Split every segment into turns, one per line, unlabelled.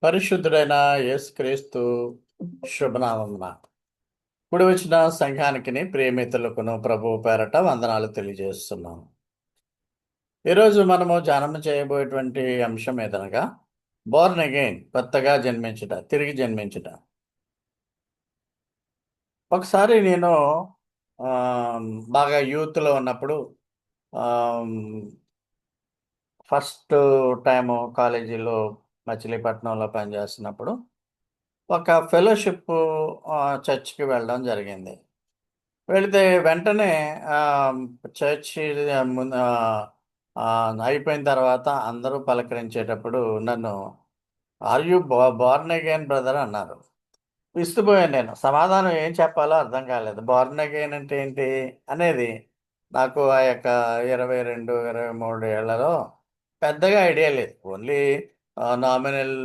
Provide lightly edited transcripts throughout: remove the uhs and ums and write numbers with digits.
పరిశుద్ధుడైన యేసుక్రీస్తు శుభనామమున కూడి వచ్చిన సంఘానికి ప్రియమితులకును ప్రభు పేరట వందనాలు తెలియజేస్తున్నాము. ఈరోజు మనము ధ్యానం చేయబోయేటువంటి అంశం ఏదనగా బోర్న్ అగైన్, కొత్తగా జన్మించుట, తిరిగి జన్మించుట. ఒకసారి నేను బాగా యూత్లో ఉన్నప్పుడు ఫస్ట్ టైము కాలేజీలో మచిలీపట్నంలో పనిచేస్తున్నప్పుడు ఒక ఫెలోషిప్ చర్చ్‌కి వెళ్ళడం జరిగింది. వెళితే వెంటనే చర్చి ముందు అయిపోయిన తర్వాత అందరూ పలకరించేటప్పుడు నన్ను "are you born again brother" అన్నారు. విస్తుపోయాను నేను. సమాధానం ఏం చెప్పాలో అర్థం కాలేదు. బోర్న్ అగైన్ అంటే ఏంటి అనేది నాకు ఆ యొక్క 22, 23 ఏళ్లలో పెద్దగా ఐడియా లేదు. Only nominal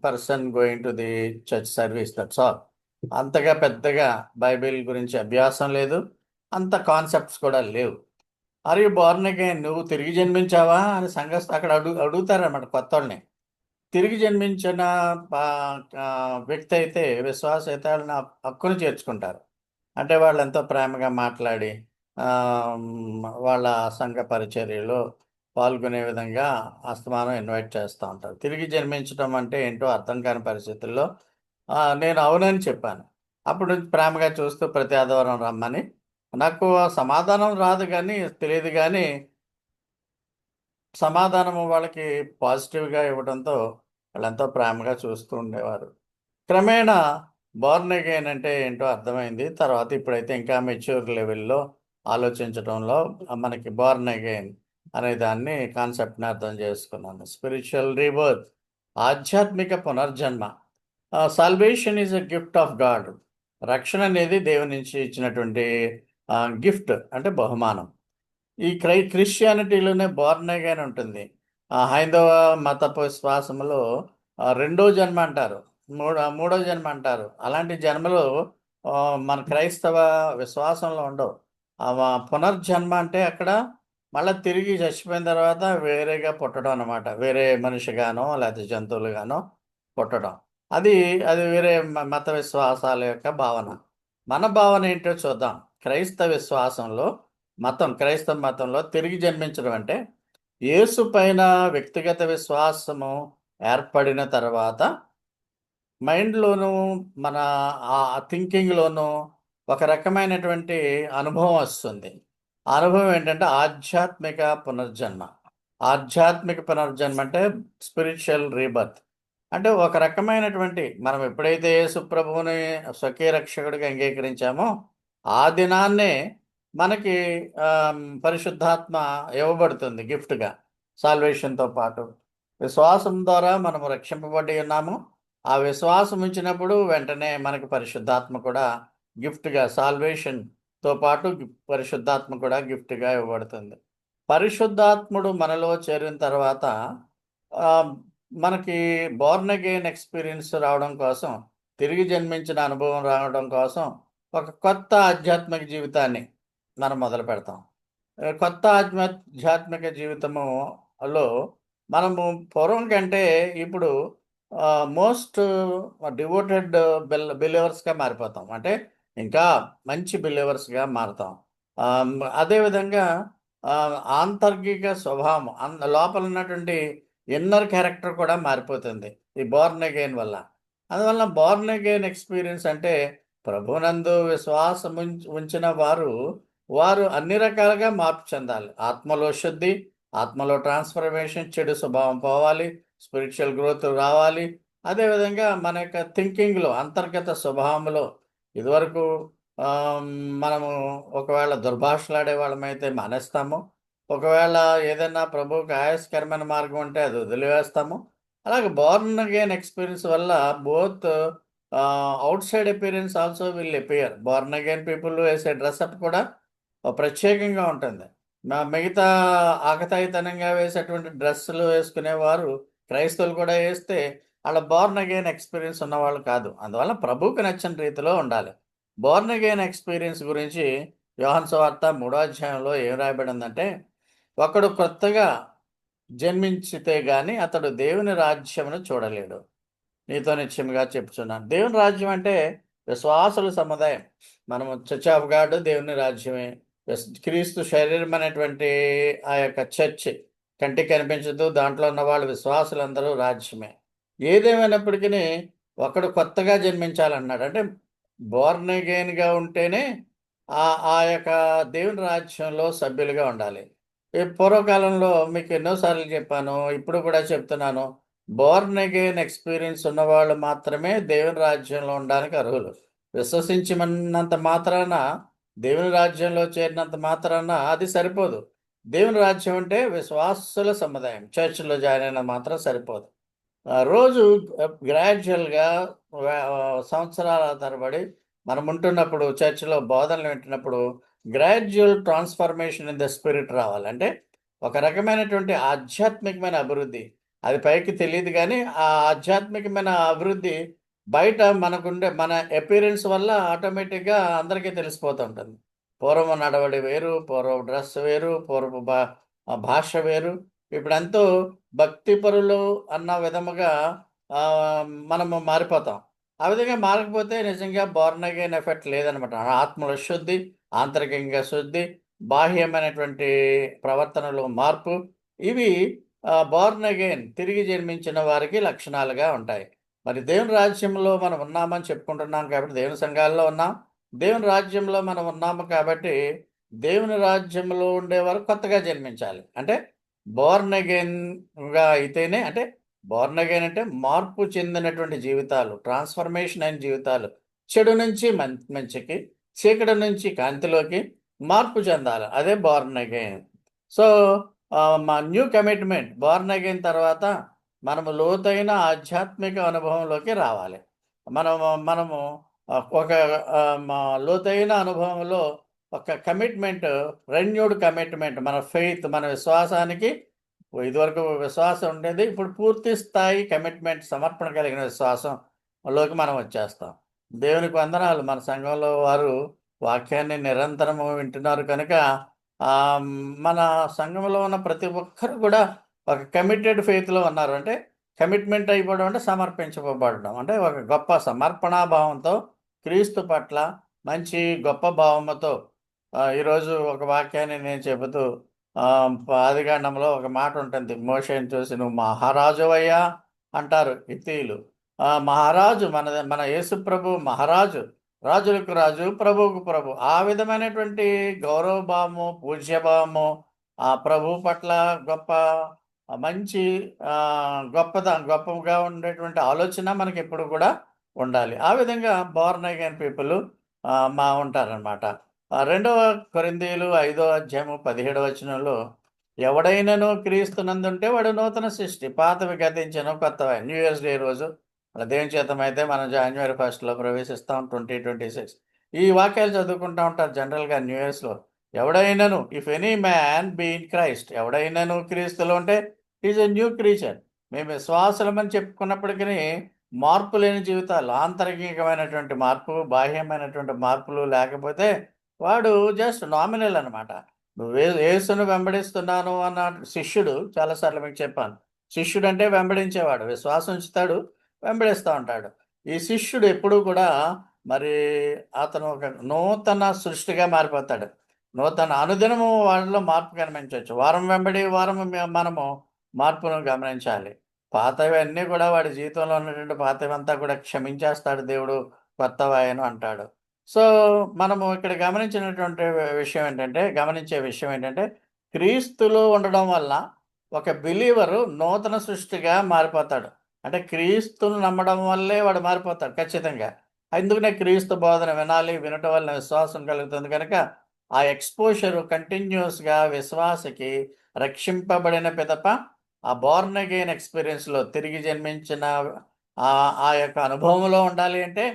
person going to the church service, that's all. అంతగా పెద్దగా బైబిల్ గురించి అభ్యాసం లేదు. అంత కాన్సెప్ట్స్ కూడా లేవు. ఆర్ యూ బోర్న్ అగైన్, నువ్వు తిరిగి జన్మించావా అని సంఘస్థ అక్కడ అడుగుతారన్నమాట కొత్తోళ్ళని. తిరిగి జన్మించిన వ్యక్తి అయితే, విశ్వాస అయితే వాళ్ళని హక్కును చేర్చుకుంటారు. అంటే వాళ్ళు ఎంతో ప్రేమగా మాట్లాడి వాళ్ళ సంఘ పరిచర్యలో పాల్గొనే విధంగా అస్తమానం ఇన్వైట్ చేస్తూ ఉంటారు. తిరిగి జన్మించడం అంటే ఏంటో అర్థం కాని పరిస్థితుల్లో నేను అవునని చెప్పాను. అప్పుడు నుంచి ప్రేమగా చూస్తూ ప్రతి ఆదివారం రమ్మని, నాకు ఆ సమాధానం రాదు కానీ తెలియదు కానీ సమాధానము వాళ్ళకి పాజిటివ్‌గా ఇవ్వడంతో వాళ్ళెంతో ప్రేమగా చూస్తూ ఉండేవారు. క్రమేణా బోర్న్ అగైన్ అంటే ఏంటో అర్థమైంది. తర్వాత ఇప్పుడైతే ఇంకా మెచ్యూర్ లెవెల్‌లో ఆలోచించడంలో మనకి బోర్న్ అగైన్ అనే దాన్ని కాన్సెప్ట్‌ని అర్థం చేసుకున్నాను. స్పిరిచ్యువల్ రీబర్త్, ఆధ్యాత్మిక పునర్జన్మ. Salvation is a gift of God. రక్షణ అనేది దేవుని నుంచి ఇచ్చినటువంటి గిఫ్ట్, అంటే బహుమానం. ఈ క్రిస్టియానిటీలోనే బోర్న్ అగైన్ ఉంటుంది. హైందవ మతపు విశ్వాసములో రెండో జన్మ అంటారు. మూడో జన్మ అంటారు. అలాంటి జన్మలు మన క్రైస్తవ విశ్వాసంలో ఉండవు. పునర్జన్మ అంటే అక్కడ మళ్ళా తిరిగి చచ్చిపోయిన తర్వాత వేరేగా పుట్టడం అనమాట. వేరే మనిషిగానో లేకపోతే జంతువులుగానో పుట్టడం. అది అది వేరే మత విశ్వాసాల యొక్క భావన. మన భావన ఏంటో చూద్దాం. క్రైస్తవ మతంలో తిరిగి జన్మించడం అంటే యేసు పైన వ్యక్తిగత విశ్వాసము ఏర్పడిన తర్వాత మైండ్‌లోనూ, మన థింకింగ్‌లోనూ ఒక రకమైనటువంటి అనుభవం వస్తుంది. ఆ అనుభవం ఏంటంటే ఆధ్యాత్మిక పునర్జన్మ. ఆధ్యాత్మిక పునర్జన్మ అంటే స్పిరిచ్యువల్ రీబర్త్. అంటే ఒక రకమైనటువంటి మనం ఎప్పుడైతే యేసు ప్రభువుని స్వకీయ రక్షకుడిగా అంగీకరించామో, ఆ దినాన్నే మనకి పరిశుద్ధాత్మ ఇవ్వబడుతుంది గిఫ్ట్‌గా. సాల్వేషన్‌తో పాటు. విశ్వాసం ద్వారా మనము రక్షింపబడి ఉన్నాము. ఆ విశ్వాసం ఉంచినప్పుడు వెంటనే మనకు పరిశుద్ధాత్మ కూడా గిఫ్ట్‌గా, సాల్వేషన్‌తో పాటు పరిశుద్ధాత్మ కూడా గిఫ్ట్‌గా ఇవ్వబడుతుంది. పరిశుద్ధాత్ముడు మనలో చేరిన తర్వాత ఆహ్, మనకి బోర్న్ అగైన్ ఎక్స్‌పీరియన్స్ రావడం కోసం, తిరిగి జన్మించిన అనుభవం రావడం కోసం ఒక కొత్త ఆధ్యాత్మిక జీవితాన్ని మనం మొదలుపెడతాం. కొత్త ఆధ్యాత్మిక జీవితములో మనము పూర్వం కంటే ఇప్పుడు మోస్ట్ డివోటెడ్ బిలీవర్స్‌గా మారిపోతాం. అంటే ఇంకా మంచి బిలీవర్స్‌గా మారతాం. అదేవిధంగా ఆంతర్గిక స్వభావం, లోపల ఉన్నటువంటి ఇన్నర్ క్యారెక్టర్ కూడా మారిపోతుంది ఈ బోర్న్ అగైన్ వల్ల. అందువల్ల బోర్న్ అగైన్ ఎక్స్‌పీరియన్స్ అంటే ప్రభువునందు విశ్వాసం ఉంచిన వారు అన్ని రకాలుగా మార్పు చెందాలి. ఆత్మలో శుద్ధి, ఆత్మలో ట్రాన్స్‌ఫర్మేషన్, చెడు స్వభావం పోవాలి, స్పిరిచ్యువల్ గ్రోత్ రావాలి. అదేవిధంగా మన యొక్క థింకింగ్‌లో, అంతర్గత స్వభావంలో ఇదివరకు ఆహ్, మనము ఒకవేళ దుర్భాషలాడే వాళ్ళమైతే మానేస్తాము. ఒకవేళ ఏదైనా ప్రభువుకి ఆయాసకరమైన మార్గం ఉంటే అది వదిలివేస్తాము. అలాగే బోర్న్ అగైన్ ఎక్స్‌పీరియన్స్ వల్ల both outside appearance also will appear. Born again people వేసే డ్రెసప్ కూడా ప్రత్యేకంగా ఉంటుంది. మిగతా ఆకతాయితనంగా వేసేటువంటి డ్రెస్సులు వేసుకునేవారు క్రైస్తవులు కూడా ఏస్తే ఆళ్ళ బోర్న్ అగైన్ ఎక్స్‌పీరియన్స్ ఉన్నవాళ్ళు కాదు. అందువల్ల ప్రభువుకి నచ్చిన రీతిలో ఉండాలి. బోర్న్ అగైన్ ఎక్స్‌పీరియన్స్ గురించి యోహాను సువార్త 3వ అధ్యాయంలో ఏం రాయబడిందంటే, ఒకడు కొత్తగా జన్మించితే గాని అతడు దేవుని రాజ్యమును చూడలేడు. నీతో నిశ్చయముగా చెప్తున్నాను. దేవుని రాజ్యం అంటే విశ్వాసుల సముదాయం. మనము చర్చ్ ఆఫ్ గాడ్ దేవుని రాజ్యమే. క్రీస్తు శరీరం అనేటువంటి ఆ యొక్క చర్చ్ కంటికి కనిపించదు. దాంట్లో ఉన్న వాళ్ళు విశ్వాసులందరూ రాజ్యమే. ఏదేమైనప్పటికీ ఒకడు కొత్తగా జన్మించాలన్నాడు. అంటే బోర్న్ అగైన్‌గా ఉంటేనే ఆ ఆ యొక్క దేవుని రాజ్యంలో సభ్యులుగా ఉండాలి. ఈ పూర్వకాలంలో మీకు ఎన్నో సార్లు చెప్పాను. ఇప్పుడు కూడా చెప్తున్నాను. బోర్న్ అగైన్ ఎక్స్‌పీరియన్స్ ఉన్నవాళ్ళు మాత్రమే దేవుని రాజ్యంలో ఉండడానికి అర్హులు. విశ్వసించమన్నంత మాత్రాన, దేవుని రాజ్యంలో చేరినంత మాత్రాన అది సరిపోదు. దేవుని రాజ్యం అంటే విశ్వాసుల సముదాయం. చర్చ్‌లో జాయిన్ అయినా మాత్రం సరిపోదు. రోజు గ్రాడ్యుయల్‌గా సంవత్సరాల తరబడి మనం ఉంటున్నప్పుడు చర్చ్‌లో బోధనలు వింటున్నప్పుడు gradual transformation in the spirit రావాలి. అంటే ఒక రకమైనటువంటి ఆధ్యాత్మికమైన అభివృద్ధి. అది పైకి తెలీదు గానీ, ఆ ఆధ్యాత్మికమైన అభివృద్ధి బయట మనకుండే మన అపియరెన్స్ వల్ల ఆటోమేటిక్‌గా అందరికీ తెలిసిపోతూ ఉంటుంది. పూర్వం నడవడి వేరు, పూర్వపు డ్రెస్ వేరు, పూర్వపు భాష వేరు. ఇప్పుడెంతో భక్తిపరులు అన్న విధముగా మనము మారిపోతాం. ఆ విధంగా మారకపోతే నిజంగా బోర్న్ అగైన్ ఎఫెక్ట్ లేదనమాట. ఆత్మలో శుద్ధి, ఆంతరికంగా శుద్ధి, బాహ్యమైనటువంటి ప్రవర్తనలో మార్పు ఇవి బోర్న్ అగైన్ తిరిగి జన్మించిన వారికి లక్షణాలుగా ఉంటాయి. మరి దేవుని రాజ్యంలో మనం ఉన్నామని చెప్పుకుంటున్నాం కాబట్టి దేవుని సంఘాల్లో ఉన్నాం. దేవుని రాజ్యంలో మనం ఉన్నాము కాబట్టి దేవుని రాజ్యంలో ఉండేవారు కొత్తగా జన్మించాలి. అంటే బోర్న్ అగైన్‌గా అయితేనే అంటే బోర్న్ అగైన్ అంటే మార్పు చెందినటువంటి జీవితాలు, ట్రాన్స్‌ఫర్మేషన్ అయిన జీవితాలు. చెడు నుంచి మంచికి, చీకటి నుంచి కాంతిలోకి మార్పు చెందాలి. అదే బోర్న్ అగైన్. సో, మా న్యూ కమిట్మెంట్ బోర్న్ అగైన్ తర్వాత మనము లోతైన ఆధ్యాత్మిక అనుభవంలోకి రావాలి. మనము ఒక మా లోతైన అనుభవంలో ఒక కమిట్మెంట్, రెన్యూడ్ కమిట్మెంట్ మన ఫెయిత్ మన విశ్వాసానికి ఇదివరకు విశ్వాసం ఉండేది. ఇప్పుడు పూర్తి స్థాయి కమిట్మెంట్ సమర్పణ కలిగిన విశ్వాసంలోకి మనం వచ్చేస్తాం. దేవునికి వందనాలు. మన సంఘంలో వారు వాక్యాన్ని నిరంతరము వింటున్నారు కనుక మన సంఘంలో ఉన్న ప్రతి ఒక్కరు కూడా ఒక కమిటెడ్ ఫెయిత్‌లో ఉన్నారు. అంటే కమిట్మెంట్ అయిపోవడం అంటే సమర్పించబడడం. అంటే ఒక గొప్ప సమర్పణా భావంతో క్రీస్తు పట్ల మంచి గొప్ప భావముతో ఈరోజు ఒక వాక్యాన్ని నేను చెబుతూ ఆదికాండంలో ఒక మాట ఉంటుంది. మోషేని చూసి "నువ్వు మహారాజువయ్యా" అంటారు హిత్తీయులు. మహారాజు మన యేసు ప్రభు మహారాజు. రాజులకు రాజు, ప్రభువుకు ప్రభు. ఆ విధమైనటువంటి గౌరవ భావము, పూజ్యభావము, ఆ ప్రభువు పట్ల గొప్ప మంచి గొప్పగా ఉండేటువంటి ఆలోచన మనకెప్పుడు కూడా ఉండాలి. ఆ విధంగా బోర్న్ అగైన్ పీపుల్ ఉంటారనమాట. రెండవ కొరింథీయులు 5వ అధ్యాయము 17వ వచనంలో ఎవడైనను క్రీస్తునందుంటే వాడు నూతన సృష్టి. పాతవి గతించెను కొత్తవై. న్యూ ఇయర్స్ డే రోజు మన దేవుని చిత్తమైతే మనం జాన్యువరి 1లో ప్రవేశిస్తాం 2026. ఈ వాక్యాలు చదువుకుంటా ఉంటారు జనరల్‌గా న్యూ ఇయర్స్‌లో. ఎవడైనను if any man be in Christ ఎవడైనను క్రీస్తులో ఉంటే ఈజ్ ఎ న్యూ క్రీచర్. మేము విశ్వాసులమని చెప్పుకున్నప్పటికీ మార్పు లేని జీవితాలు, ఆంతరికమైనటువంటి మార్పు, బాహ్యమైనటువంటి మార్పులు లేకపోతే వాడు జస్ట్ నామినల్ అనమాట. యేసును వెంబడిస్తున్నాను అన్న శిష్యుడు చాలా సార్లు మీకు చెప్పాను. శిష్యుడంటే వెంబడించేవాడు. విశ్వాసం ఉంచుతాడు, వెంబడిస్తా ఉంటాడు. ఈ శిష్యుడు ఎప్పుడూ కూడా మరి అతను ఒక నూతన సృష్టిగా మారిపోతాడు. నూతన అనుదినము వాళ్ళలో మార్పు కనిపించొచ్చు. వారం వెంబడి వారం మనము మార్పును గమనించాలి. పాతవన్నీ కూడా వాడి జీవితంలో ఉన్నటువంటి పాతవంతా కూడా క్షమించేస్తాడు దేవుడు, కొత్తవాయను అంటాడు. సో, మనము ఇక్కడ గమనించే విషయం ఏంటంటే, క్రీస్తులో ఉండడం వల్ల ఒక బిలీవరు నూతన సృష్టిగా మారిపోతాడు. అంటే క్రీస్తును నమ్మడం వల్లే వాడు మారిపోతాడు ఖచ్చితంగా. అందుకనే క్రీస్తు బోధన వినాలి. వినటం వలన విశ్వాసం కలుగుతుంది కనుక, ఆ ఎక్స్‌పోజర్ కంటిన్యూయస్‌గా విశ్వాసికి రక్షింపబడిన పిదప ఆ బోర్న్ అగైన్ ఎక్స్‌పీరియన్స్‌లో తిరిగి జన్మించిన ఆ యొక్క అనుభవంలో ఉండాలి అంటే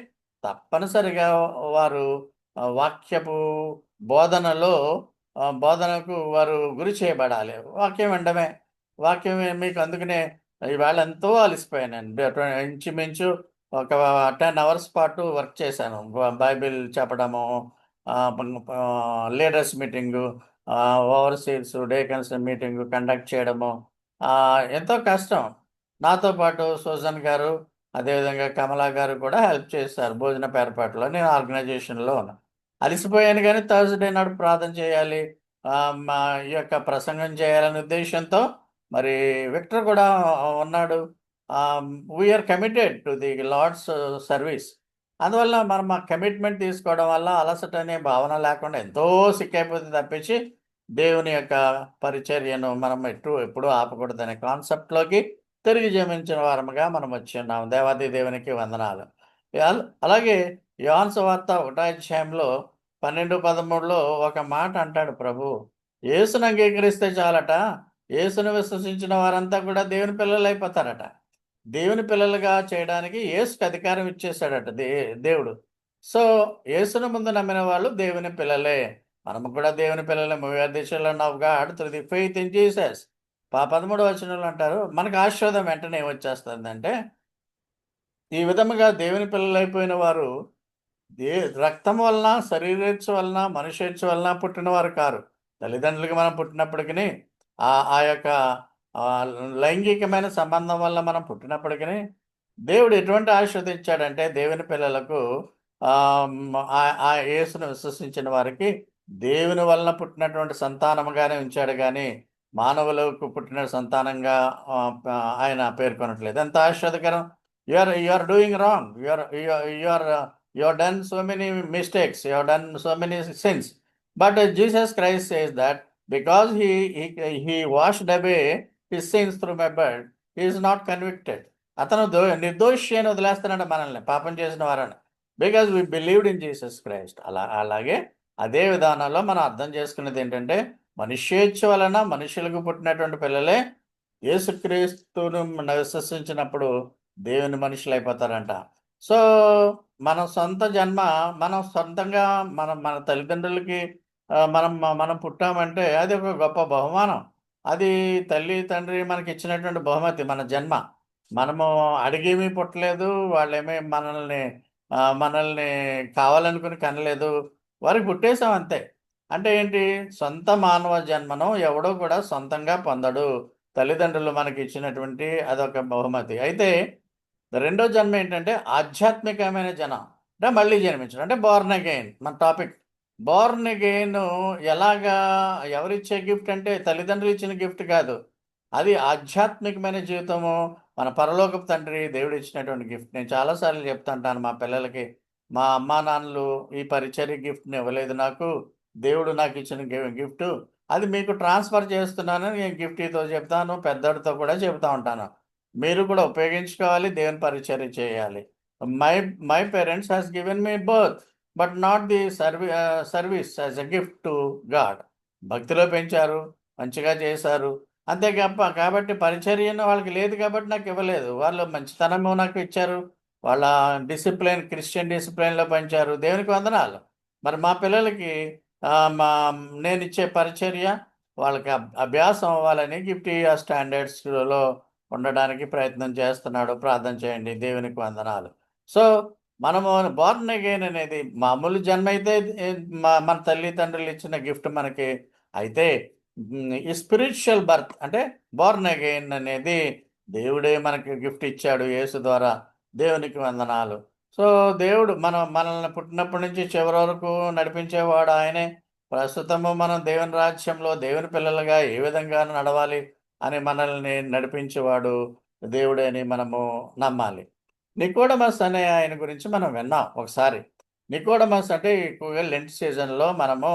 తప్పనిసరిగా వారు వాక్యపు బోధనలో బోధనకు వారు గురి చేయబడాలి. వాక్యం వినడమే. మీకు అందుకనే ఈవేళ ఎంతో అలసిపోయానండి. ఇంచుమించు ఒక 10 అవర్స్ పాటు వర్క్ చేశాను. బైబిల్ చెప్పడము, leaders meeting, overseers, deacons meeting conduct చేయడము. ఎంతో కష్టం. నాతో పాటు సూజన్ గారు అదేవిధంగా కమలా గారు కూడా హెల్ప్ చేశారు భోజనపు ఏర్పాట్లో. నేను ఆర్గనైజేషన్లో ఉన్నాను. అలసిపోయాను కానీ థర్స్డే నాడు ప్రార్థన చేయాలి, మా ఈ యొక్క ప్రసంగం చేయాలనే ఉద్దేశంతో మరి విక్టర్ కూడా ఉన్నాడు. We are committed to the Lord's service. అందువల్ల మనం ఆ కమిట్మెంట్ తీసుకోవడం వల్ల అలసట అనే భావన లేకుండా ఎంతో సిక్ అయిపోతుంది తప్పించి దేవుని యొక్క పరిచర్యను మనం ఎప్పుడూ ఆపకూడదనే కాన్సెప్ట్లోకి తిరిగి జన్మించిన వారముగా మనం వచ్చి ఉన్నాం. దేవాది దేవునికి వందనాలు. అలాగే యోహాను సువార్త 1వ అధ్యాయంలో 12-13లో ఒక మాట అంటాడు ప్రభు. యేసును అంగీకరిస్తే చాలట, యేసును విశ్వసించిన వారంతా కూడా దేవుని పిల్లలు అయిపోతారట. దేవుని పిల్లలుగా చేయడానికి యేసుకు అధికారం ఇచ్చేశాడట దేవుడు. సో యేసును ముందు నమ్మిన వాళ్ళు దేవుని పిల్లలే. మనము కూడా దేవుని పిల్లలే. We are the children of God through the faith in Jesus. 13వ వచనంలో అంటారు, మనకు ఆశీర్వాదం వెంటనే ఏమొచ్చేస్తుందంటే, ఈ విధముగా దేవుని పిల్లలైపోయిన వారు దే రక్తం వలన, శరీరేచ్ఛ వలన, మనుషేచ్ఛ వలన పుట్టినవారు కారు. తల్లిదండ్రులకి మనం పుట్టినప్పటికీ ఆ యొక్క లైంగికమైన సంబంధం వల్ల మనం పుట్టినప్పటికీ దేవుడు ఎటువంటి ఆశీర్వదించాడంటే దేవుని పిల్లలకు ఆ యేసును విశ్వసించిన వారికి దేవుని వలన పుట్టినటువంటి సంతానముగానే ఉంచాడు కానీ మానవులకు పుట్టిన సంతానంగా ఆయన పేర్కొనట్లేదు. ఎంత ఆశ్చర్యకరం! You are doing wrong. You have done so many mistakes, you have done so many sins. But Jesus Christ says that because he washed away his sins through my blood, he is not convicted. అతను నిర్దోషి అని వదిలేస్తున్నాడు మనల్ని, పాపం చేసిన వారని. Because we believed in Jesus Christ. అలాగే అదే విధానంలో మనం అర్థం చేసుకునేది ఏంటంటే, మనుష్యేచ్ఛ వలన మనుషులకు పుట్టినటువంటి పిల్లలే యేసుక్రీస్తును విశ్వసించినప్పుడు దేవుని మనుషులు అయిపోతారంట. సో మన సొంత జన్మ, మనం సొంతంగా మన తల్లిదండ్రులకి మనం పుట్టామంటే అది ఒక గొప్ప బహుమానం. అది తల్లి తండ్రి మనకి ఇచ్చినటువంటి బహుమతి, మన జన్మ. మనము అడిగేమీ పుట్టలేదు, వాళ్ళేమీ మనల్ని కావాలనుకుని కనలేదు, వారికి పుట్టేశాం అంతే. అంటే ఏంటి? సొంత మానవ జన్మను ఎవడో కూడా సొంతంగా పొందడు. తల్లిదండ్రులు మనకి ఇచ్చినటువంటి అదొక బహుమతి. అయితే రెండో జన్మ ఏంటంటే ఆధ్యాత్మికమైన జనం, అంటే మళ్ళీ జన్మించడం, అంటే బోర్న్ అగైన్. మన టాపిక్ బోర్న్ అగైన్ ఎలాగా, ఎవరిచ్చే గిఫ్ట్ అంటే తల్లిదండ్రులు ఇచ్చిన గిఫ్ట్ కాదు, అది ఆధ్యాత్మికమైన జీవితము, మన పరలోకపు తండ్రి దేవుడు ఇచ్చినటువంటి గిఫ్ట్. నేను చాలాసార్లు చెప్తుంటాను మా పిల్లలకి, మా అమ్మా నాన్నలు ఈ పరిచర్య గిఫ్ట్ని ఇవ్వలేదు నాకు, దేవుడు నాకు ఇచ్చిన గిఫ్ట్, అది మీకు ట్రాన్స్ఫర్ చేస్తున్నాను. నేను గిఫ్ట్తో చెప్తాను, పెద్దడితో కూడా చెప్తా ఉంటాను, మీరు కూడా ఉపయోగించుకోవాలి, దేవుని పరిచర్య చేయాలి. My parents has given me birth but not the service as a gift to God. భక్తిలో పెంచారు, మంచిగా చేశారు అంతే కాబట్టి పరిచర్యను వాళ్ళకి లేదు కాబట్టి నాకు ఇవ్వలేదు. వాళ్ళు మంచితనము నాకు ఇచ్చారు, వాళ్ళ డిసిప్లిన్, క్రిస్టియన్ డిసిప్లిన్లో పెంచారు, దేవునికి వందనాలు. మరి మా పిల్లలకి నేను ఇచ్చే పరిచర్య వాళ్ళకి అభ్యాసం అవ్వాలని గిఫ్ట్ స్టాండర్డ్స్లో ఉండడానికి ప్రయత్నం చేస్తున్నాడు. ప్రార్థన చేయండి. దేవునికి వందనాలు. సో మనము బోర్న్ అగైన్ అనేది మామూలు జన్మ అయితే మన తల్లిదండ్రులు ఇచ్చిన గిఫ్ట్ మనకి. అయితే ఈ స్పిరిచువల్ బర్త్ అంటే బోర్న్ అగైన్ అనేది దేవుడే మనకి గిఫ్ట్ ఇచ్చాడు యేసు ద్వారా. దేవునికి వందనాలు. సో దేవుడు మనల్ని పుట్టినప్పటి నుంచి చివరి వరకు నడిపించేవాడు ఆయనే. ప్రస్తుతము మనం దేవుని రాజ్యంలో దేవుని పిల్లలుగా ఏ విధంగా నడవాలి అని మనల్ని నడిపించేవాడు దేవుడే అని మనము నమ్మాలి. నికోడమస్ అనే ఆయన గురించి మనం విన్నాం ఒకసారి. నికోడమస్ అంటే ఎక్కువగా లెంట్ సీజన్లో మనము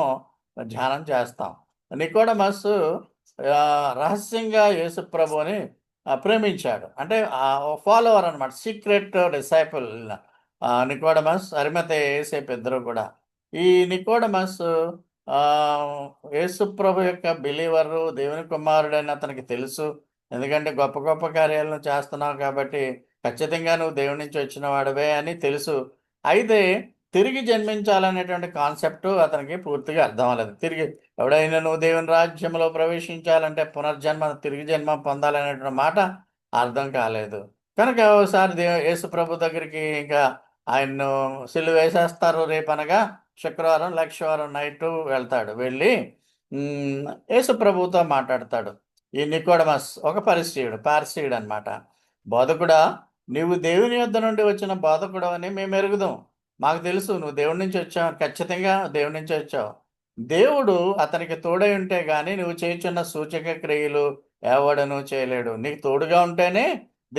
ధ్యానం చేస్తాం. నికోడమస్ రహస్యంగా యేసు ప్రభుని ప్రేమించాడు. అంటే ఫాలోవర్ అనమాట, సీక్రెట్ డిసైపుల్. నికోడమస్, అరిమతయి యోసేపు ఇద్దరు కూడా. ఈ నికోడమస్ యేసు ప్రభు యొక్క బిలీవరు, దేవుని కుమారుడని అతనికి తెలుసు. ఎందుకంటే గొప్ప గొప్ప కార్యాలను చేస్తున్నావు కాబట్టి ఖచ్చితంగా నువ్వు దేవుడి నుంచి వచ్చిన వాడివే అని తెలుసు. అయితే తిరిగి జన్మించాలనేటువంటి కాన్సెప్ట్ అతనికి పూర్తిగా అర్థం అవ్వలేదు. ఎవడైనా నువ్వు దేవుని రాజ్యంలో ప్రవేశించాలంటే పునర్జన్మ, తిరిగి జన్మ పొందాలనేటువంటి మాట అర్థం కాలేదు. కనుక ఒకసారి యేసు ప్రభు దగ్గరికి ఇంకా ఆయన్ను సిలువ వేసేస్తారు రేపనగా శుక్రవారం లక్షవారం నైట్ వెళ్తాడు. వెళ్ళి యేసు ప్రభుతో మాట్లాడతాడు. ఈ నికోడమస్ ఒక పారసీయుడు అనమాట. బోధకుడా, నీవు దేవుని యొద్ద నుండి వచ్చిన బోధకుడు అని మేము ఎరుగుదాం. మాకు తెలుసు నువ్వు దేవుడి నుంచి వచ్చావు, ఖచ్చితంగా దేవుడి నుంచి వచ్చావు. దేవుడు అతనికి తోడై ఉంటే గాని నువ్వు చేయుచున్న సూచక క్రియలు ఎవడను చేయలేడు. నీకు తోడుగా ఉంటేనే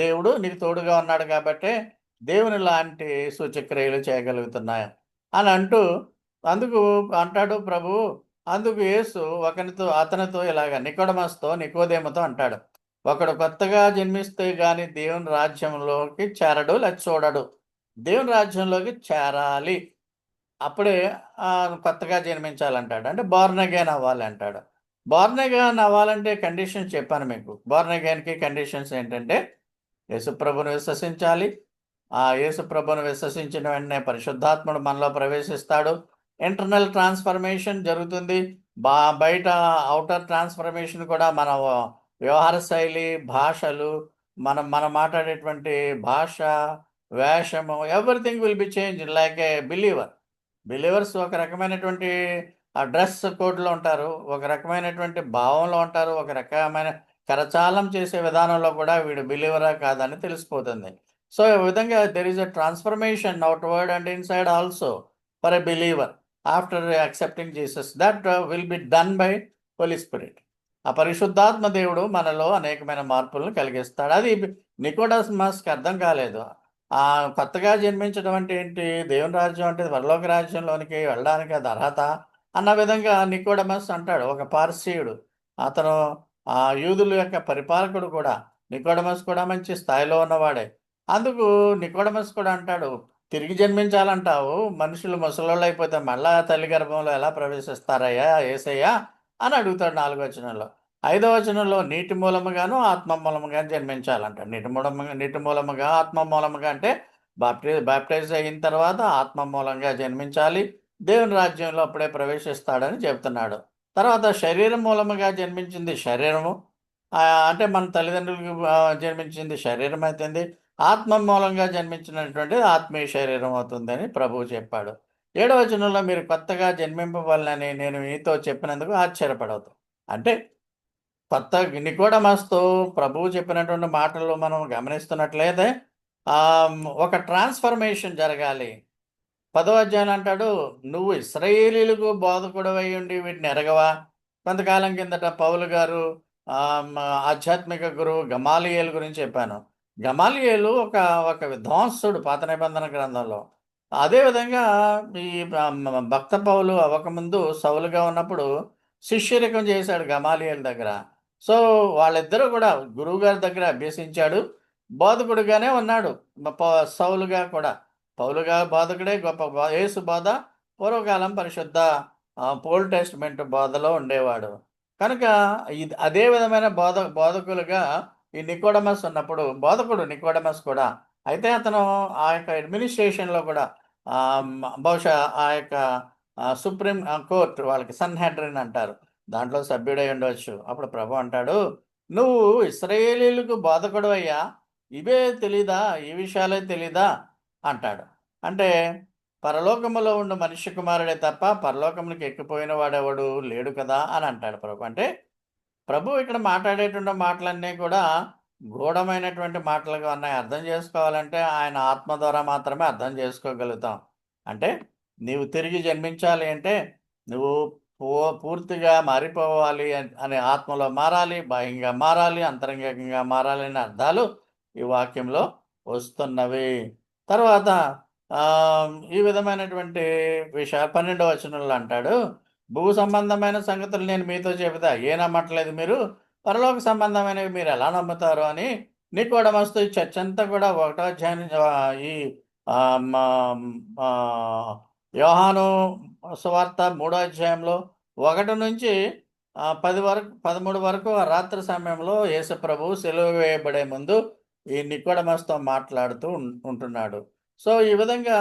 దేవుడు నీకు తోడుగా ఉన్నాడు కాబట్టే దేవుని లాంటి సూచక్రియలు చేయగలుగుతున్నాయి అని అంటూ, అందుకు అంటాడు ప్రభువు. అందుకు యేసు అతనితో ఇలాగ నికోడమస్తో నికోదేముతో అంటాడు, ఒకడు కొత్తగా జన్మిస్తే గాని దేవుని రాజ్యంలోకి చేరడు లేదా చూడడు. దేవుని రాజ్యంలోకి చేరాలి, అప్పుడే కొత్తగా జన్మించాలంటాడు. అంటే బోర్న్ అగైన్ అవ్వాలి అంటాడు. బోర్న్ అగైన్ అవ్వాలంటే కండిషన్స్ చెప్పాను మీకు. బోర్న్ అగైన్కి కండిషన్స్ ఏంటంటే యేసుప్రభుని విశ్వసించాలి. ఆ యేసుప్రభుని విశ్వసించిన వెంటనే పరిశుద్ధాత్ముడు మనలో ప్రవేశిస్తాడు. ఇంటర్నల్ ట్రాన్స్ఫర్మేషన్ జరుగుతుంది. బయట అవుటర్ ట్రాన్స్ఫర్మేషన్ కూడా మన వ్యవహార శైలి, భాషలు, మనం మాట్లాడేటువంటి భాష, వేషము, everything will be change like a believer. Believers ఒక రకమైనటువంటి డ్రెస్ కోడ్లో ఉంటారు, ఒక రకమైనటువంటి భావంలో ఉంటారు, ఒక రకమైన కరచాలం చేసే విధానంలో కూడా వీడు బిలీవరా కాదని తెలిసిపోతుంది. సో ఈ విధంగా there is a transformation outward and inside also for a believer after accepting Jesus. That will be done by holy spirit. ఆ పరిశుద్ధాత్మ దేవుడు మనలో అనేకమైన మార్పులను కలిగిస్తాడు. అది నికోడమస్కి అర్థం కాలేదు. కొత్తగా జన్మించడం అంటే ఏంటి, దేవుని రాజ్యం అంటే పరలోక రాజ్యంలోనికి వెళ్ళడానికి అది అర్హత అన్న విధంగా నికోడమస్ అంటాడు. ఒక పార్సీయుడు, అతను యూదుల యొక్క పరిపాలకుడు కూడా. నికోడమస్ కూడా మంచి స్థాయిలో ఉన్నవాడే. అందుకు నికోడమస్ కూడా అంటాడు, తిరిగి జన్మించాలంటావు, మనుషులు ముసలోళ్ళు అయిపోతే మళ్ళా తల్లి గర్భంలో ఎలా ప్రవేశిస్తారయ్యా యేసయ్యా అని అడుగుతాడు 4వ వచనంలో. 5వ వచనంలో నీటి మూలముగాను ఆత్మ మూలముగా జన్మించాలంట. నీటి మూలముగా ఆత్మ మూలముగా అంటే బాప్టైజ్ అయిన తర్వాత ఆత్మ మూలంగా జన్మించాలి, దేవుని రాజ్యంలో అప్పుడే ప్రవేశిస్తాడని చెబుతున్నాడు. తర్వాత శరీరం మూలముగా జన్మించింది శరీరము, అంటే మన తల్లిదండ్రులకు జన్మించింది శరీరం అవుతుంది. ఆత్మ మూలంగా జన్మించినటువంటి ఆత్మీయ శరీరం అవుతుందని ప్రభువు చెప్పాడు. 7వ వచనంలో మీరు కొత్తగా జన్మింపవాలని నేను మీతో చెప్పినందుకు ఆశ్చర్యపడవద్దు. అంటే కొత్త నికోడమస్తో ప్రభువు చెప్పినటువంటి మాటలు మనం గమనిస్తున్నట్లయితే ఒక ట్రాన్స్ఫర్మేషన్ జరగాలి. 10వ అధ్యాయం అంటాడు, నువ్వు ఇశ్రాయేలీయులకు బోధకుడవై ఉండి వీటిని ఎరగవా? కొంతకాలం కిందట పౌలు గారు ఆధ్యాత్మిక గురువు గమాలియేలు గురించి చెప్పాను. గమాలియేలు ఒక ఒక విద్వాంసుడు పాత నిబంధన గ్రంథంలో. అదేవిధంగా ఈ భక్త పౌలు అవ్వకముందు సౌలుగా ఉన్నప్పుడు శిష్యరికం చేశాడు గమాలియేలు దగ్గర. సో వాళ్ళిద్దరూ కూడా గురువు గారి దగ్గర అభ్యసించాడు, బోధకుడుగానే ఉన్నాడు. సౌలుగా కూడా పౌలుగా బోధకుడే గొప్ప యేసు బోధ పూర్వకాలం పరిశుద్ధ ఓల్డ్ టెస్టమెంట్ బోధలో ఉండేవాడు. కనుక అదే విధమైన బోధకులుగా ఈ నికోడమస్ ఉన్నప్పుడు బోధకుడు నికోడమస్ కూడా. అయితే అతను ఆ యొక్క అడ్మినిస్ట్రేషన్లో కూడా బహుశా ఆ యొక్క సుప్రీం కోర్ట్, వాళ్ళకి సన్హెడ్రిన్ అంటారు, దాంట్లో సభ్యుడై ఉండవచ్చు. అప్పుడు ప్రభు అంటాడు, నువ్వు ఇశ్రాయేలీయులకు బోధకుడు అయ్యా, ఇవే తెలీదా, ఈ విషయాలే తెలీదా అంటాడు. అంటే పరలోకములో ఉన్న మనిషి కుమారుడే తప్ప పరలోకమునికి ఎక్కిపోయిన వాడెవడు లేడు కదా అని అంటాడు ప్రభు. అంటే ప్రభు ఇక్కడ మాట్లాడేటువంటి మాటలన్నీ కూడా గూఢమైనటువంటి మాటలుగా ఉన్నాయి. అర్థం చేసుకోవాలంటే ఆయన ఆత్మ ద్వారా మాత్రమే అర్థం చేసుకోగలుగుతాం. అంటే నీవు తిరిగి జన్మించాలి అంటే నువ్వు పూర్తిగా మారిపోవాలి అనే ఆత్మలో మారాలి, బాహ్యంగా మారాలి, అంతరంగికంగా మారాలి అనే అర్థాలు ఈ వాక్యంలో వస్తున్నవి. తర్వాత ఈ విధమైనటువంటి విషయాలు 12వ వచనంలో అంటాడు, భూ సంబంధమైన సంగతులు నేను మీతో చెబుతా ఏ నమ్మట్లేదు మీరు, పరలోక సంబంధమైనవి మీరు ఎలా నమ్ముతారు అని నికోడమస్తు ఈ చర్చ అంతా కూడా 1వ అధ్యాయం ఈ యోహాను సువార్త 3వ అధ్యాయంలో 1 నుంచి 10 వరకు 13 వరకు ఆ రాత్రి సమయంలో యేసు ప్రభువు సిలువ వేయబడే ముందు ఈ నికోడమస్తో మాట్లాడుతూ ఉంటున్నాడు. సో ఈ విధంగా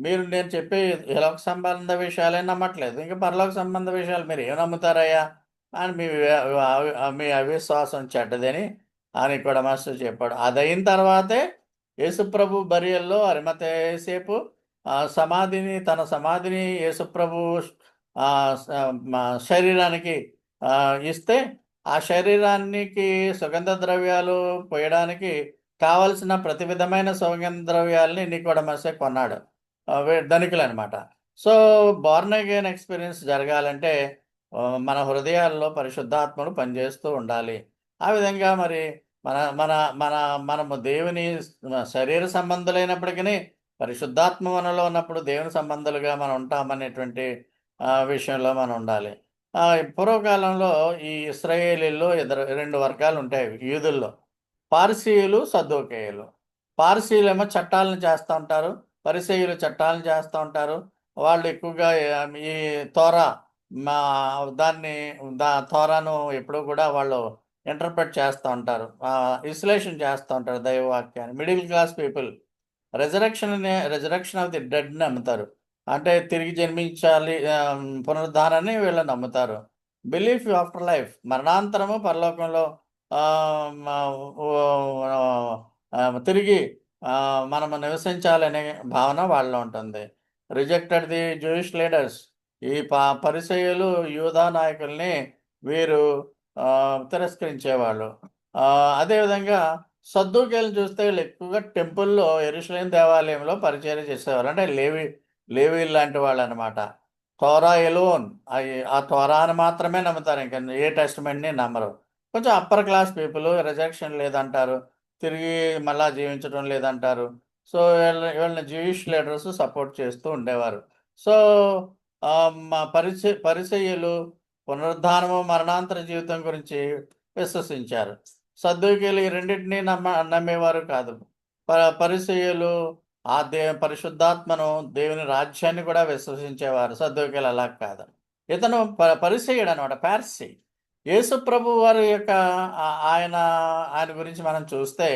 నేను చెప్పే ఇహలోక సంబంధ విషయాలే నమ్మట్లేదు, ఇంకా పరలోక సంబంధ విషయాలు మీరు ఏం నమ్ముతారయ్యా అని మీ అవిశ్వాసం చెడ్డదని నికోడమస్ చెప్పాడు. అదైన తర్వాతే యేసుప్రభు బరియల్లో అరిమతేసేపు తన సమాధిని యేసుప్రభు శరీరానికి ఇస్తే ఆ శరీరానికి సుగంధ ద్రవ్యాలు పోయడానికి కావలసిన ప్రతి విధమైన సుగంధ ద్రవ్యాలని నికోడమసే కొన్నాడు. ధనికులు అనమాట. సో బోర్న్ అగైన్ ఎక్స్పీరియన్స్ జరగాలంటే మన హృదయాల్లో పరిశుద్ధాత్మను పనిచేస్తూ ఉండాలి. ఆ విధంగా మరి మన మన మన మనము దేవుని శరీర సంబంధులైనప్పటికీ పరిశుద్ధాత్మ మనలో ఉన్నప్పుడు దేవుని సంబంధాలుగా మనం ఉంటామనేటువంటి విషయంలో మనం ఉండాలి. పూర్వకాలంలో ఈ ఇశ్రాయేలీల్లో రెండు వర్గాలు ఉంటాయి యూదుల్లో. పార్సీయులు, సద్దూకయ్యులు. పార్సీయులేమో చట్టాలను చేస్తూ ఉంటారు. పరిసయ్యులు చట్టాలను చేస్తూ ఉంటారు. వాళ్ళు ఎక్కువగా ఈ తోరా మా దాన్ని తోరాను ఎప్పుడూ కూడా వాళ్ళు ఇంటర్ప్రెట్ చేస్తూ ఉంటారు. విశ్లేషణ చేస్తూ ఉంటారు దైవవాక్యాన్ని. Middle class people resurrection of the dead నమ్ముతారు. అంటే తిరిగి జన్మించాలి, పునరుద్ధానాన్ని వీళ్ళు నమ్ముతారు. బిలీఫ్ ఆఫ్టర్ లైఫ్, మరణాంతరము పరలోకంలో తిరిగి మనము నివసించాలనే భావన వాళ్ళలో ఉంటుంది. రిజెక్టెడ్ ది జూయిష్ లీడర్స్, ఈ పరిసయ్యులు యూదా నాయకుల్ని వీరు తిరస్కరించేవాళ్ళు. అదేవిధంగా సద్దూకీయులను చూస్తే వీళ్ళు ఎక్కువగా టెంపుల్లో యెరూషలేము దేవాలయంలో పరిచర్య చేసేవారు. అంటే లేవీలు లాంటి వాళ్ళు అనమాట. తోరా ఎలోన్, ఆ తోరాను మాత్రమే నమ్ముతారు, ఇంకా ఏ టెస్ట్మెంట్ని నమ్మరు. కొంచెం అప్పర్ క్లాస్ పీపుల్ రిజెక్షన్ లేదంటారు, తిరిగి మళ్ళా జీవించడం లేదంటారు. సో వీళ్ళని జూయిష్ లీడర్స్ సపోర్ట్ చేస్తూ ఉండేవారు. సో మా పరిసయ్యులు పునరుద్ధానము, మరణాంతర జీవితం గురించి విశ్వసించారు. సద్దూకీయులు ఈ రెండింటినీ నమ్మేవారు కాదు. పరిసయ్యులు పరిశుద్ధాత్మను, దేవుని రాజ్యాన్ని కూడా విశ్వసించేవారు. సద్దూకీయులు అలా కాదు. ఇతను పరిసయ్యుడు అనమాట, పార్సీ. యేసు ప్రభు వారి యొక్క ఆయన ఆయన గురించి మనం చూస్తే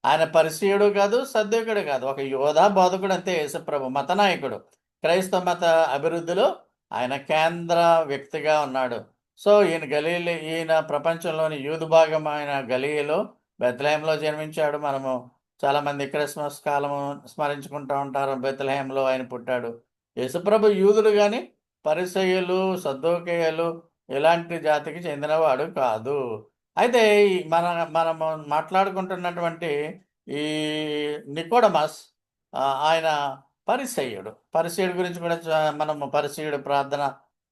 ఆయన పరిసయ్యుడు కాదు, సద్దూకుడు కాదు, ఒక యోధా బోధకుడు అంతే. యేసు ప్రభు మత నాయకుడు. క్రైస్తవ మత అభివృద్ధిలో ఆయన కేంద్ర వ్యక్తిగా ఉన్నాడు. సో ఈయన ప్రపంచంలోని యూదు భాగమైన గలీలో బెత్లెహేంలో జన్మించాడు. మనము చాలామంది క్రిస్మస్ కాలము స్మరించుకుంటూ ఉంటారు. బెత్లెహేంలో ఆయన పుట్టాడు. యేసుప్రభు యూదుడు కానీ పరిసయ్యులు, సద్దూకయ్యులు ఇలాంటి జాతికి చెందినవాడు కాదు. అయితే మనము మాట్లాడుకుంటున్నటువంటి ఈ నికోడమస్ ఆయన పరిసయ్యుడు గురించి కూడా మనము పరిసయ్యుడు ప్రార్థన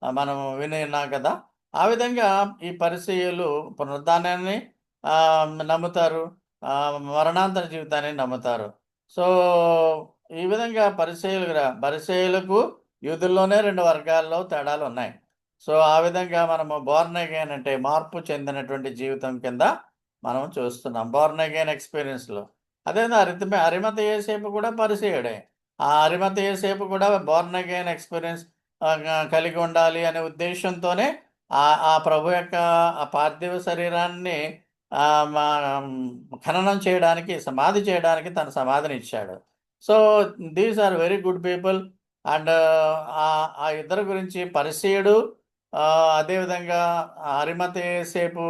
మనము విన్నాం కదా. ఆ విధంగా ఈ పరిసయ్యులు పునరుద్ధానాన్ని నమ్ముతారు, మరణాంతర జీవితాన్ని నమ్ముతారు. సో ఈ విధంగా పరిసయ్యులకు యూదుల్లోనే రెండు వర్గాల్లో తేడాలు ఉన్నాయి. సో ఆ విధంగా మనము బోర్న్ అగైన్ అంటే మార్పు చెందినటువంటి జీవితం కింద మనం చూస్తున్నాం బోర్న్ అగైన్ ఎక్స్పీరియన్స్లో. అదేవిధంగా అరిమత యేసేపు కూడా పరిసయ్యుడే. ఆ అరిమత యేసేపు కూడా బోర్న్ అగైన్ ఎక్స్పీరియన్స్ కలిగి ఉండాలి అనే ఉద్దేశంతోనే ఆ ప్రభు యొక్క ఆ పార్థివ శరీరాన్ని ఖననం చేయడానికి, సమాధి చేయడానికి తన సమాధిని ఇచ్చాడు. So these are very good people. And ఆ ఇద్దరు గురించి పరిసయ్యుడు, అదేవిధంగా అరిమత యేసేపు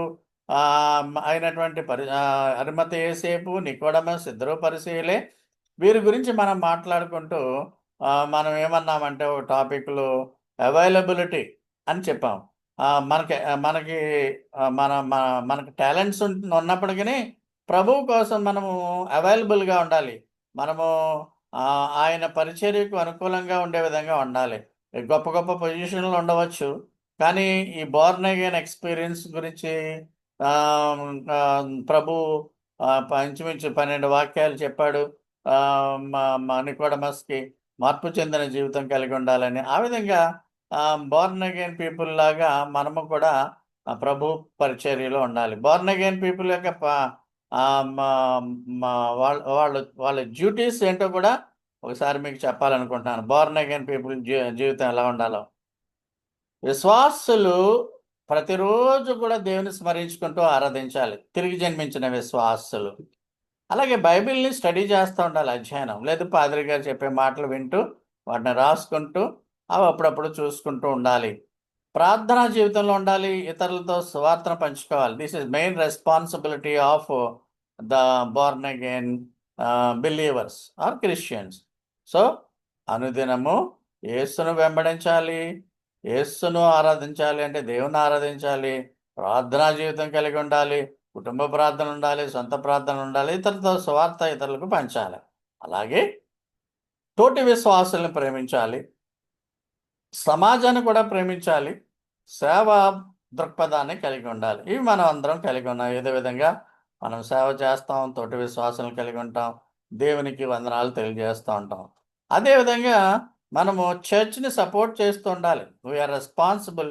అయినటువంటి అరిమత యేసేపు, నికోడమస్ ఇద్దరు పరిసయ్యులే. వీరి గురించి మనం మాట్లాడుకుంటూ మనం ఏమన్నామంటే ఒక టాపిక్లో అవైలబిలిటీ అని చెప్పాం. మనకి మనకి మనకి టాలెంట్స్ ఉన్నప్పటికీ ప్రభువు కోసం మనము అవైలబుల్గా ఉండాలి. మనము ఆయన పరిచర్యకు అనుకూలంగా ఉండే విధంగా ఉండాలి. గొప్ప గొప్ప పొజిషన్లు ఉండవచ్చు, కానీ ఈ బోర్న్ అగైన్ ఎక్స్పీరియన్స్ గురించి ప్రభు ఇంచుమించు 12 వాక్యాలు చెప్పాడు. నికోడమస్కి మార్పు చెందిన జీవితం కలిగి ఉండాలని. ఆ విధంగా బోర్న్ అగైన్ పీపుల్ లాగా మనము కూడా ప్రభు పరిచర్యలో ఉండాలి. బోర్న్ అగైన్ పీపుల్ యొక్క వాళ్ళ డ్యూటీస్ ఏంటో కూడా ఒకసారి మీకు చెప్పాలనుకుంటున్నాను. బోర్న్ అగైన్ పీపుల్ జీవితం ఎలా ఉండాలో. విశ్వాసులు ప్రతిరోజు కూడా దేవుని స్మరించుకుంటూ ఆరాధించాలి, తిరిగి జన్మించిన విశ్వాసులు. అలాగే బైబిల్ని స్టడీ చేస్తూ ఉండాలి, అధ్యయనం. లేదు పాదిరి గారు చెప్పే మాటలు వింటూ వాటిని రాసుకుంటూ అవి అప్పుడప్పుడు చూసుకుంటూ ఉండాలి. ప్రార్థనా జీవితంలో ఉండాలి, ఇతరులతో సువార్తను పంచుకోవాలి. This is main responsibility of the born again believers or Christians. So అనుదినము యేసును వెంబడించాలి, యేసును ఆరాధించాలి, అంటే దేవుని ఆరాధించాలి, ప్రార్థనా జీవితం కలిగి ఉండాలి, కుటుంబ ప్రార్థన ఉండాలి, సొంత ప్రార్థన ఉండాలి, ఇతరులతో సువార్త ఇతరులకు పంచాలి. అలాగే తోటి విశ్వాసుల్ని ప్రేమించాలి, సమాజాన్ని కూడా ప్రేమించాలి, సేవా దృక్పథాన్ని కలిగి ఉండాలి. ఇవి మనం అందరం కలిగి ఉన్నాం. ఏదో విధంగా మనం సేవ చేస్తాం, తోటి విశ్వాసాలను కలిగి ఉంటాం, దేవునికి వందనాలు తెలియజేస్తూ ఉంటాం. అదేవిధంగా మనము చర్చ్ని సపోర్ట్ చేస్తూ ఉండాలి. We are responsible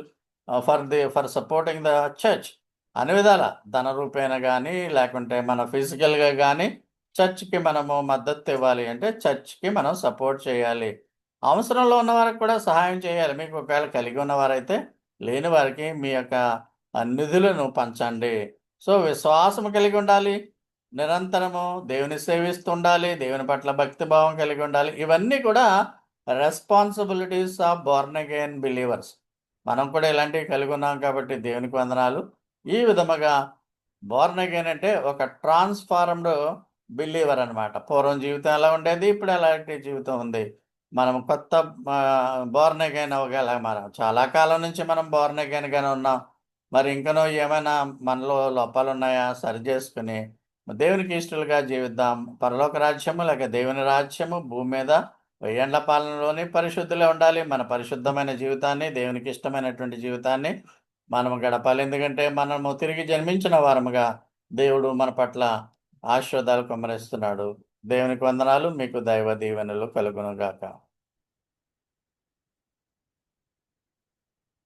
for supporting the church అన్ని విధాల, ధన రూపేణ కానీ లేకుంటే మన ఫిజికల్గా కానీ చర్చ్కి మనము మద్దతు ఇవ్వాలి. అంటే చర్చ్కి మనం సపోర్ట్ చేయాలి. అవసరంలో ఉన్న వారికి కూడా సహాయం చేయాలి. మీకు ఒకవేళ కలిగి ఉన్నవారైతే లేని వారికి మీ యొక్క నిధులను పంచండి. సో విశ్వాసము కలిగి ఉండాలి, నిరంతరము దేవుని సేవిస్తూ ఉండాలి, దేవుని పట్ల భక్తి భావం కలిగి ఉండాలి. ఇవన్నీ కూడా responsibilities of Born again believers. మనం కూడా ఇలాంటివి కలిగి ఉన్నాం కాబట్టి దేవునికి వందనాలు. ఈ విధముగా బోర్న్ అగైన్ అంటే ఒక ట్రాన్స్ఫార్మ్డ్ బిలీవర్ అనమాట. పూర్వం జీవితం ఎలా ఉండేది, ఇప్పుడు ఎలాంటి జీవితం ఉంది. మనం కొత్త బోర్న్ అగైన్ అవ్వగల మనం చాలా కాలం నుంచి మనం బోర్న్ అగైన్గానే ఉన్నాం. మరి ఇంకనో ఏమైనా మనలో లోపాలు ఉన్నాయా సరి చేసుకుని దేవునికి ఇష్టలుగా జీవిద్దాం. పరలోక రాజ్యము లేక దేవుని రాజ్యము భూమి మీద 1000 ఏండ్ల పాలనలోని పరిశుద్ధులే ఉండాలి. మన పరిశుద్ధమైన జీవితాన్ని, దేవునికి ఇష్టమైనటువంటి జీవితాన్ని మనము గడపాలి. ఎందుకంటే మనము తిరిగి జన్మించిన వారముగా దేవుడు మన పట్ల ఆశీర్వాదాలు కుమ్మరిస్తున్నాడు. దేవునికి వందనాలు. మీకు దైవ దీవెనలు కలుగునుగాక.